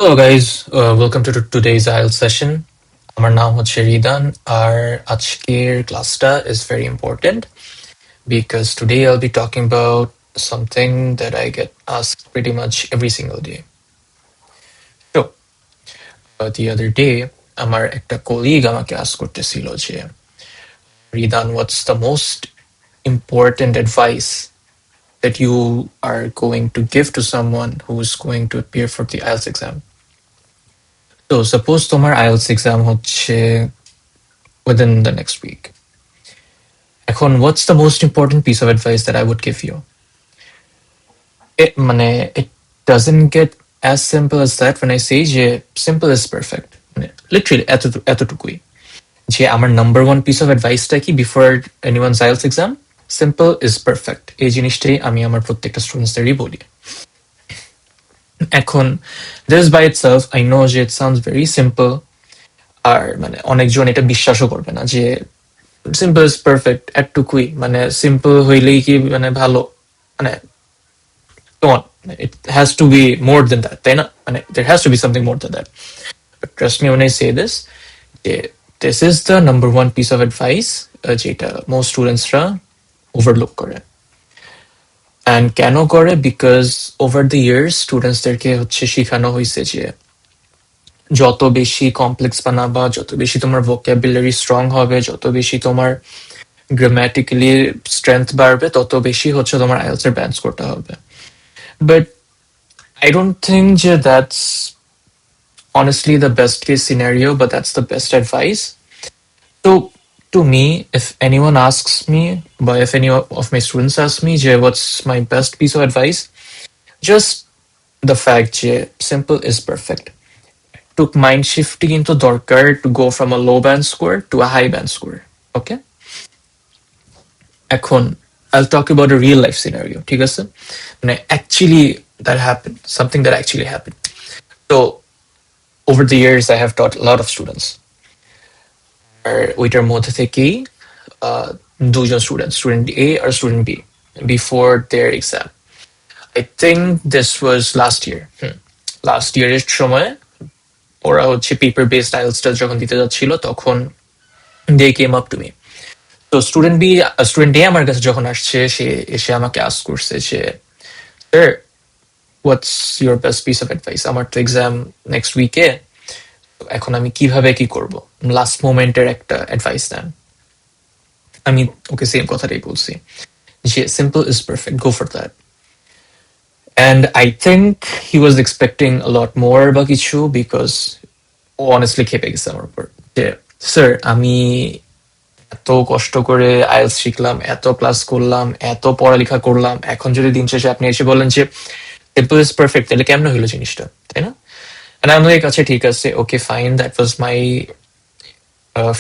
Hello guys, welcome to today's IELTS session. আমার নাম হচ্ছে রিদান আর আজকের ক্লাসটা is very important because today I'll be talking about something that I get asked pretty much every single day. So, the other day আমার একটা colleague আমাকে ask করতেছিল যে Ridan, what's the most important advice that you are going to give to someone who's going to appear for the IELTS exam? So suppose তোমার IELTS exam হচ্ছে within the next week. এখন what's the most important piece of advice that I would give you? It doesn't get as simple as that when I say যে simple is perfect. Literally এতটুকুই যে আমার number one piece of অ্যাডভাইসটা কি before anyone's IELTS exam, simple is perfect. এই জিনিসটাই আমি আমার প্রত্যেকটা স্টুডেন্টসদেরই বলি। এখন this by itself I know যে ইট সাউন্ডস ভেরি সিম্পল, আর অনেকজন এটা বিশ্বাসও করবে না যে সিম্পল ইজ পারফেক্ট এতটুকুই, সিম্পল হইলেই কি ভালো, মানে come on, it has to be more than that, তাই না? there has to be something more than that. But trust me when I say this, this is the number one piece of advice যেটা most স্টুডেন্টসরা overlook করে। and কেন করে? because over the years স্টুডেন্টসদেরকে হচ্ছে শেখানো হয়েছে যে যত বেশি কমপ্লেক্স বানাবা, যত বেশি তোমার ভোকাবুলারি স্ট্রং হবে, যত বেশি তোমার গ্রামাটিক্যালি স্ট্রেংথ বাড়বে, তত বেশি হচ্ছে তোমার আইএলটিএস এর ব্যান্ড স্কোরটা হবে। But I don't think that's honestly the best case scenario, but that's the best advice. So to me, if anyone asks me, but if any of my students ask me, what's my best piece of advice? Just the fact simple is perfect. Took mind shifting into dorkar to go from a low band score to a high band score. Okay? এখন I'll talk about a real life scenario. ঠিক আছে? Actually that happened, something that actually happened. So over the years I have taught a lot of students. আর ওইটার মধ্যে থেকেই দুজন student A আর student B before their exam. I think this was last year. Last year এর সময় ওরা হচ্ছে paper based আইএলটিএসটা যখন দিতে যাচ্ছিল তখন they came up to me. তো স্টুডেন্ট A আমার কাছে যখন আসছে, সে এসে আমাকে আস্ক করছে যে sir, what's your best piece of advice? আমার তো এক্সাম নেক্সট উইকে, এখন আমি কিভাবে কি করব, লাস্ট মোমেন্টের একটা অ্যাডভাইস দেন। আমি ওকে সেম কথাটাই বলছি যে simple is perfect, go for that. And I think he was expecting a lot more বা কিছু, বিকজ ও অনেস্টলি খেপে গেছে আমার উপর যে স্যার, আমি এত কষ্ট করে আইএলটিএস শিখলাম, এত ক্লাস করলাম, এত পড়ালেখা করলাম, এখন যদি দিন শেষে আপনি এসে বলেন যে সিম্পল ইজ পারফেক্ট, তাহলে কেমন হইলো জিনিসটা, তাই না? And I'm like, আচ্ছা ঠিক আছে, okay fine, that was my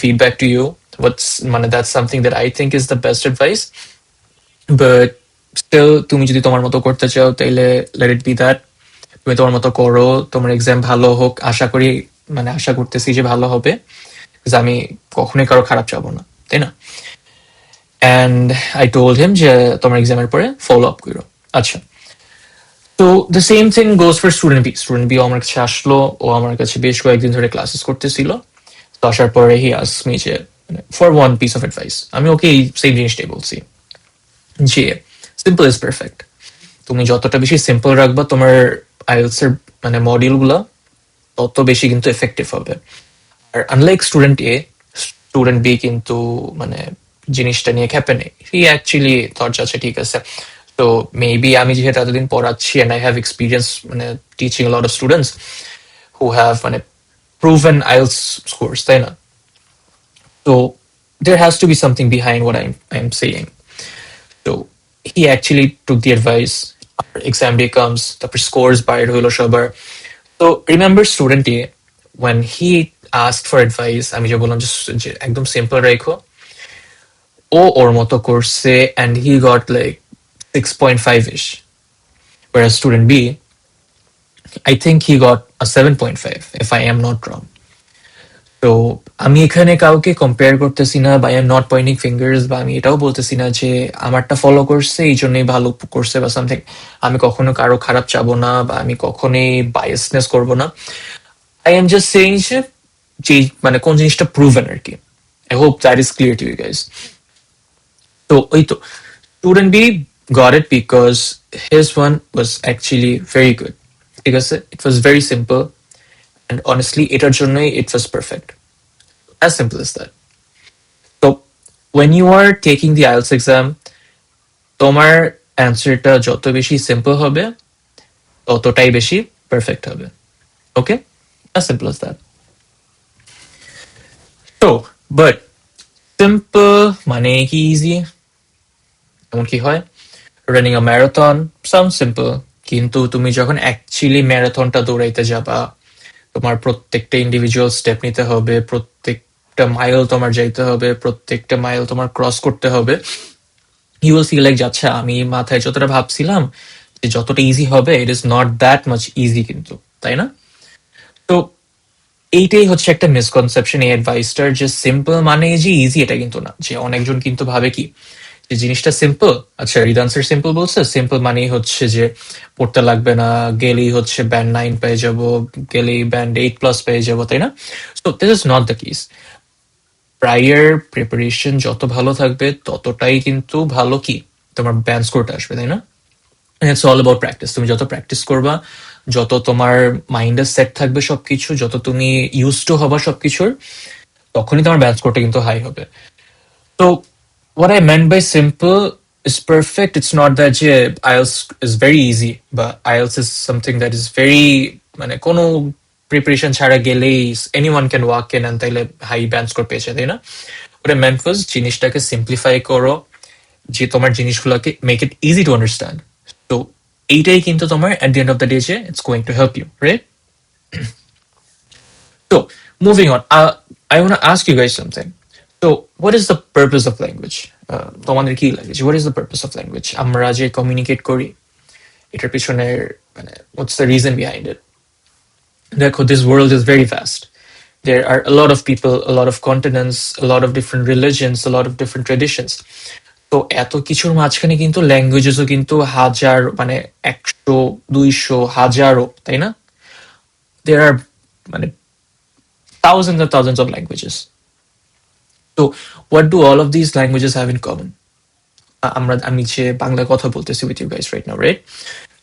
feedback to you. That's something that I think is the best advice. But still, তুমি যদি তোমার মতো করতে চাও তাইলে let it be that. তুমি তোমার মতো করো, তোমার এক্সাম ভালো হোক, আশা করতেছি যে ভালো হবে, because আমি কখনোই কারো খারাপ চাবো না, তাই না? And I told him যে তোমার এক্সামের পরে ফলো আপ করো। আচ্ছা, তো the same thing goes for student B. Student B আমার কাছে আসলো, ও আমার কাছে বেশ কয়েকদিন ধরে ক্লাসেস করতেছিল। তো আসার পরে হি আস্ক মি যে for one piece of advice. আমি ওকে এই সেম জিনিসটাই বলছি যে সিম্পল ইজ পারফেক্ট। তুমি যতটা বেশি সিম্পল রাখবা তোমার আইএলটিএস এর মডিউল গুলা, তত বেশি কিন্তু এফেক্টিভ হবে। আর আনলাইক স্টুডেন্ট এ, স্টুডেন্ট বি কিন্তু জিনিসটা নিয়ে খেপে নেই। হি অ্যাকচুয়ালি থট আছে ঠিক আছে, তো মেবি আমি যেহেতু এতদিন পড়াচ্ছি and I have experience teaching a lot of students who have proven IELTS scores, তাই না? So there has to be something behind what I'm saying. So he actually took the advice. Our exam day comes, তারপর scores বাইর হইলো সবার। So remember student A, when he asked for advice, আমি যে বললাম যে একদম সিম্পল রাখো, ও ওর মতো করছে and he got like 6.5-ish. Whereas student B, I think he got a 7.5, if I am not wrong. তো আমি এখানে কাউকে কম্পেয়ার করতেছি না, বা I am not pointing fingers, বা আমি এটাও বলতেছি না যে আমারটা ফলো করছে এই জন্যই ভালো করছে বা সামথিং। আমি কখনো কারো খারাপ চাবো না, বা আমি কখনোই বায়াসনেস করবো না। আই এম জাস্ট সেইং যে যে মানে কোন জিনিসটা প্রুভেন আর কি। I hope that is clear to you guys. তো ওই তো student B got it because his one was actually very good. ঠিক আছে, it was very simple, and honestly এটার জন্যই it was perfect. As simple as that. তো when you are taking the IELTS exam, তোমার অ্যান্সারটা যত বেশি simple হবে ততটাই বেশি পারফেক্ট হবে। ওকে, as simple as that. তো বাট সিম্পল মানে কি ইজি? এমন কি হয়? রানিং আ ম্যারাথন সাউন্ড সিম্পল, কিন্তু তুমি যখন অ্যাকচুয়ালি ম্যারাথনটা দৌড়াইতে যাবা, তোমার প্রত্যেকটা ইন্ডিভিজুয়াল স্টেপ নিতে হবে, প্রত্যেকটা মাইল তোমার যাইতে হবে, প্রত্যেকটা মাইল তোমার ক্রস করতে হবে। ইউ উইল ফিল লাইক আচ্ছা আমি মাথায় যতটা ভাবছিলাম যে যতটা ইজি হবে, it is not that much easy কিন্তু, তাই না? তো এইটাই হচ্ছে একটা মিসকনসেপশন এই অ্যাডভাইসটার, যে সিম্পল মানে যে ইজি এটা কিন্তু না। যে অনেকজন কিন্তু ভাবে কি যে জিনিসটা সিম্পল, আচ্ছা রিড আনসার সিম্পল বলছে, সিম্পল মানেই হচ্ছে যে পড়তে লাগবে না, গেলেই হচ্ছে ব্যান্ড 9 পেয়ে যাব, গেলেই ব্যান্ড 8+ পেয়ে যাব, তাই না? So this is not the case. Prior preparation যত ভালো থাকবে ততটাই কিন্তু ভালো কি তোমার ব্যান্ড স্কোরটা আসবে, তাই না? It's all about practice. তুমি যত প্র্যাকটিস করবা, যত তোমার মাইন্ডে সেট থাকবে সবকিছু, যত তুমি ইউজ টু হবা সবকিছুর, তখনই তোমার ব্যান্ড স্কোরটা কিন্তু হাই হবে। তো what I meant by simple is perfect, it's not that যে IELTS is very easy, বা IELTS is something that is very মানে কোনো প্রিপারেশন ছাড়া গেলেই anyone can walk in and তাইলে হাই ব্যান্ড স্কোর পেয়েছে, তাই না? what I meant was জিনিসটাকে সিম্পলিফাই করো, যে তোমার জিনিসগুলোকে make it easy to understand. তো এইটাই কিন্তু তোমার at the end of the day যে it's going to help you, right? So, moving on, I want to ask you guys something. So, what is the purpose of language? তোমাদের কি লাগে? What is the purpose of language? আমরা যে communicate করি, এটার পিছনের মানে what's the reason behind it? দেখো, this world is very vast. There are a lot of people, a lot of continents, a lot of different religions, a lot of different traditions. তো এত কিছুর মাঝখানে কিন্তু ল্যাঙ্গুয়েজেসও কিন্তু হাজার মানে 100, 200, হাজারো, তাই না? There are মানে thousands and thousands of languages. So what do all of these languages have in common? আমি যে বাংলা কথা বলতেছি with you guys right now, right?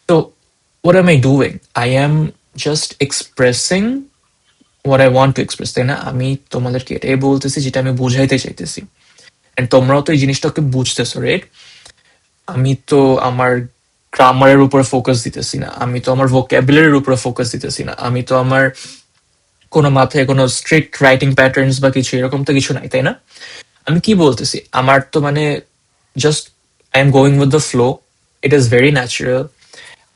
So what am I doing? I am just expressing what I want to express, তাই না? আমি তোমাদেরকে এটাই বলতেছি যেটা আমি বুঝাইতে চাইতেছি, এন্ড তোমরাও তো এই জিনিসটাকে বুঝতেছো, রাইট? আমি তো আমার গ্রামারের উপরে ফোকাস দিতেছি না, আমি তো আমার ভোকাবুলারির উপরে ফোকাস দিতেছি না, আমি তো আমার কোনো মাথায় কোনো স্ট্রিক্ট রাইটিং প্যাটার্নস বা কিছু এরকম তো কিছু নাই, তাই না? আমি কি বলতেছি, আমার তো মানে just I am going with the flow, it is very natural.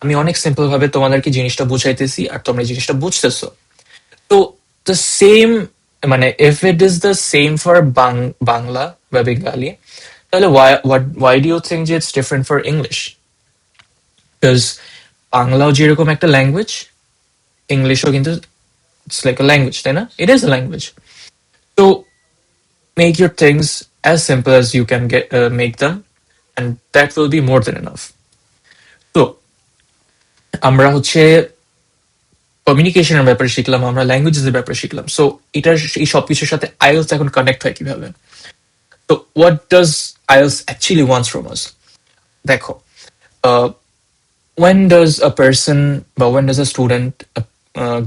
আমি অনেক সিম্পল ভাবে তোমাদেরকে জিনিসটা বুঝাইতেছি আর তোমরা এই জিনিসটা বুঝতেছো। তো দ্য সেম মানে if it is the same for Bangla বা বেঙ্গালি, তাহলে why do you think যে it's different for English? Because বাংলাও যেরকম একটা ল্যাঙ্গুয়েজ, ইংলিশও কিন্তু ইটস লাইক আ ল্যাঙ্গুয়েজ, তাই না? It is a language. তো make your things as simple as you can make them, and that will be more than enough. তো আমরা হচ্ছে কমিউনিকেশনের ব্যাপারে শিখলাম, আমরা ল্যাঙ্গুয়েজেস এর ব্যাপারে শিখলাম। সো এটার এই সবকিছুর সাথে আইএলস এখন কানেক্ট হয় কিভাবে? তো what does IELTS actually wants from আস? দেখো, when does a person বা when does a student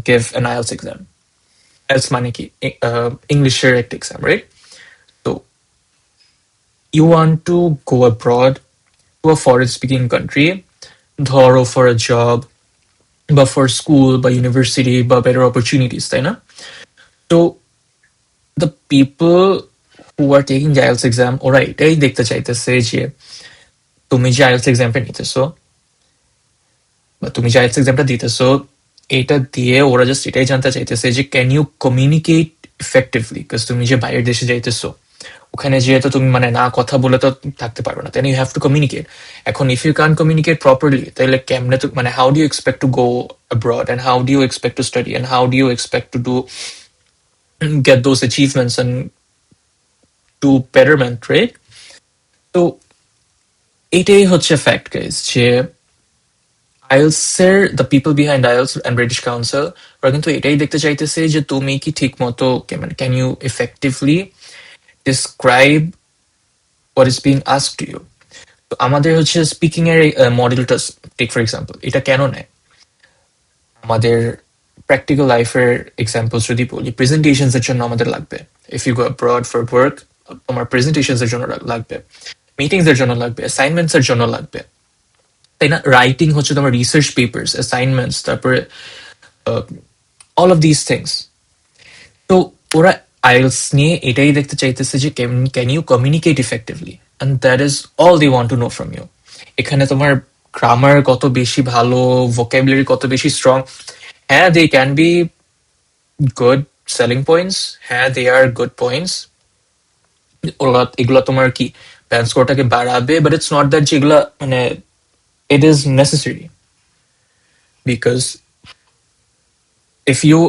give an IELTS exam? IELTS মানে কি? ইংলিশের একটা এক্সাম, রাইট? তো you want to go abroad to a foreign speaking country, ধরো for a job বা for school বা university বা better opportunities, তাই না? তো the people who are taking the IELTS exam ওরা এটাই দেখতে চাইতেছে যে তুমি যে IELTS এক্সামটা নিতেছো বা তুমি যে IELTS এক্সামটা দিতেছো, এটা দিয়ে ওরা জাস্ট এটাই জানতে চাইতেছে যে can you communicate effectively, because তুমি যে বাইরের দেশে যাইতেছো, ওখানে যেহেতু তুমি মানে না কথা বলে তো থাকতে পারবে না, then you have to communicate. এখন if you can communicate properly, তাহলে কেমনে তো মানে how do you expect to go abroad, and how do you expect to study, and how do you expect to do get those achievements and do betterment, right? তো এটাই হচ্ছে fact guys যে আইএলসের the people behind IELTS and British Council ওরা কিন্তু এটাই দেখতে চাইতেছে যে তুমি কি ঠিক মতো মানে can you effectively describe what is being asked to you. তো আমাদের হচ্ছে স্পিকিং এর মডেলটা টেক ফর এক্সাম্পল, এটা কেন নেয় আমাদের প্র্যাকটিক্যাল লাইফের এক্সাম্পলস যদি বলি, প্রেজেন্টেশনস এর জন্য আমাদের লাগবে। If you go abroad for work তোমার প্রেজেন্টেশনস এর জন্য লাগবে, মিটিংস এর জন্য লাগবে, অ্যাসাইনমেন্টস এর জন্য লাগবে, তাই না? রাইটিং হচ্ছে তোমার রিসার্চ পেপার্স, অ্যাসাইনমেন্টস, তারপরে অল অফ দিস থিংস। তো ওরা আইএলস নিয়ে এটাই দেখতে চাইতেছে যে can you communicate effectively, and that is all they want to know from you. এখানে তোমার গ্রামার কত বেশি ভালো, ভোকাবুলারি কত বেশি স্ট্রং, হ্যাঁ they can be good selling points, হ্যাঁ দে আর গুড পয়েন্টস, ওরা এগুলা তোমার কি ব্যান্ড স্কোরটাকে বাড়াবে, বাট ইটস নট দ্যাট যেগুলা মানে it is necessary, because if you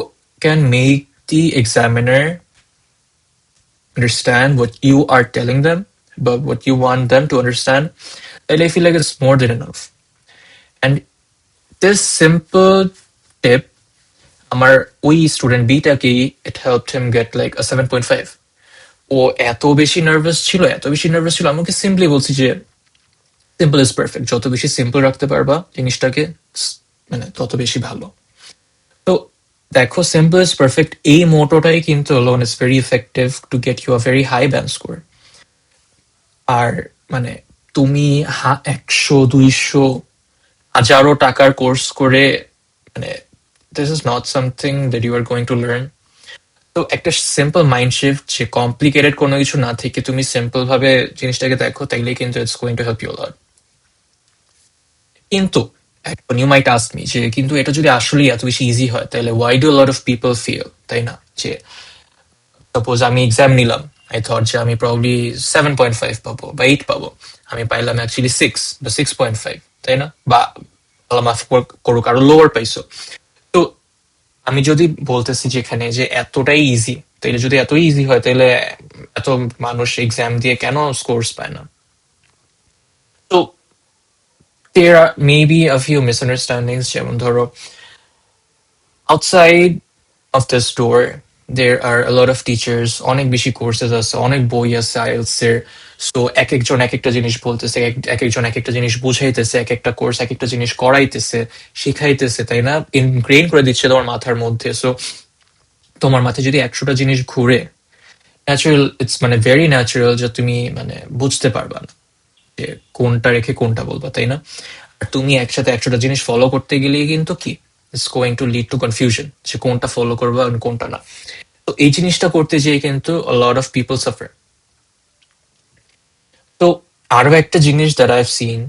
can make the examiner understand what you are telling them, but what you want them to understand, then I feel like it's more than enough. And this simple tip, আমার ওই student বিটাকে it helped him get like a 7.5. ও এত বেশি nervous ছিল, আমাকে simply বলছি যে সিম্পল ইজ পারফেক্ট, যত বেশি সিম্পল রাখতে পারবা জিনিসটাকে মানে তত বেশি ভালো। তো দেখো, সিম্পল ইজ পারফেক্ট এই মোটোটাই কিন্তু alone is very effective to get you a very high band score. আর মানে তুমি 100, 200, হাজারো টাকার কোর্স করে মানে this is not something that you are going to learn. তো একটা সিম্পল মাইন্ড শিফট, যে কমপ্লিকেটেড কোনো কিছু না থেকে তুমি সিম্পল ভাবে জিনিসটাকে দেখো, তাইলে কিন্তু it's going to help you lot. কিন্তু এখন ইউ মাইট আস্ক মি যে কিন্তু এটা যদি আসলে এত বেশি ইজি হয় তাহলে why do lot of people fail, তাই না? যে সাপোজ আমি এক্সাম নিলাম, আই থট যে আমি প্রবলি 7.5 পাবো বা 8 পাবো, আমি পাইলাম অ্যাকচুয়ালি 6 বা 6.5, তাই না? বা আল্লাহ মাফ করুক আরো লোয়ার পাইছো। তো আমি যদি বলতেছি যেখানে যে এতটাই ইজি, তাইলে যদি এতই ইজি হয় তাহলে এত মানুষ এক্সাম দিয়ে কেন স্কোর্স পায় না? তো there are maybe a few misunderstandings, যেমন ধরো outside of this door there are a lot of teachers, অনেক বেশি কোর্সেস আছে, অনেক বই আছে আইএলটিএস এর। সো এক একজন এক একটা জিনিস বলতেছে, এক একজন এক একটা জিনিস বুঝাইতেছে, এক একটা কোর্স এক একটা জিনিস করাইতেছে, শিখাইতেছে, তাই না? ইনগ্রেইন করে দিচ্ছে তোমার মাথার মধ্যে। সো তোমার মাথায় যদি 100টা জিনিস ঘুরে, ন্যাচারাল ইটস মানে ভেরি ন্যাচারাল যে তুমি মানে বুঝতে পারবা না যে কোনটা রেখে কোনটা বলবা, তাই না? আর তুমি একসাথে 100টা জিনিস ফলো করতে গেলেই কিন্তু কি it's going to lead to confusion, যে কোনটা ফলো করবা আর কোনটা না। তো এই জিনিসটা করতে যেয়ে কিন্তু a lot of people suffer. তো আরো একটা জিনিস that I've seen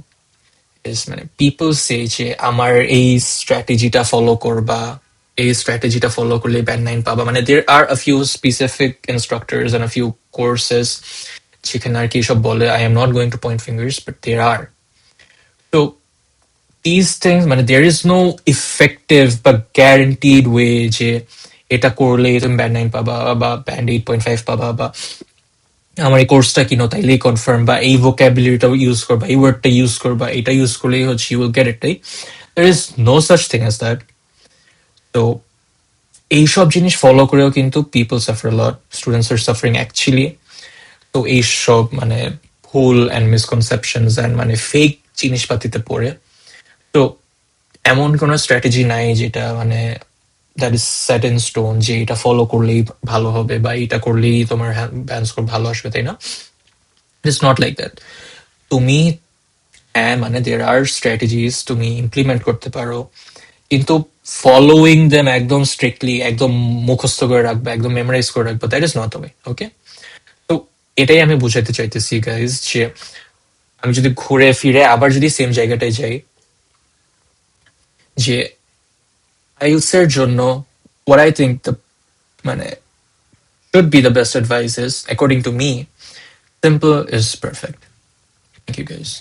is মানে people say যে আমার এই স্ট্র্যাটেজিটা ফলো করবা, এই স্ট্র্যাটেজিটা ফলো করলে ব্যান্ড 9 পাবা। মানে there are a few specific instructors and a few courses যেখানে আর কি এসব বলে। I am not going to point fingers, but there are. So these things মানে there is no effective বা guaranteed way যে এটা করলে তুমি ব্যান্ড 9 পাবা বা ব্যান্ড 8.5 পাবা, বা আমার এই কোর্সটা কিনো তাইলেই কনফার্ম, বা এই ভোকাবুলারিটা ইউজ করবা, এই ওয়ার্ডটা ইউজ করবা, এটা ইউজ করলেই হচ্ছে you will get it, right? there is no such thing as that. তো এইসব জিনিস ফলো করেও কিন্তু people suffer lot, students are suffering actually. তো এইসব মানে ভুল অ্যান্ড মিসকনসেপশনস অ্যান্ড মানে ফেক জিনিসপাতিতে পড়ে। তো এমন কোনো স্ট্র্যাটেজি নাই যেটা মানে that is set in stone, যে এটা ফলো করলেই ভালো হবে বা এটা করলেই তোমার ব্যান্ড স্কোর ভালো আসবে, তাই না? It's not like that. তুমি হ্যাঁ মানে দের আর স্ট্র্যাটেজিস তুমি ইমপ্লিমেন্ট করতে পারো, কিন্তু ফলোইং দেম একদম স্ট্রিক্টলি, একদম মুখস্থ করে রাখবে, একদম মেমোরাইজ করে রাখবে, that is not the way. Okay, তো এটাই আমি বুঝাইতে চাইতেছি গাইজ, যে আমি যদি ঘুরে ফিরে আবার যদি সেম জায়গাটায় যাই, যে আইএলটিএস এর জন্য what I think the মানে should be the best advice is, according to me, simple is perfect. Thank you guys.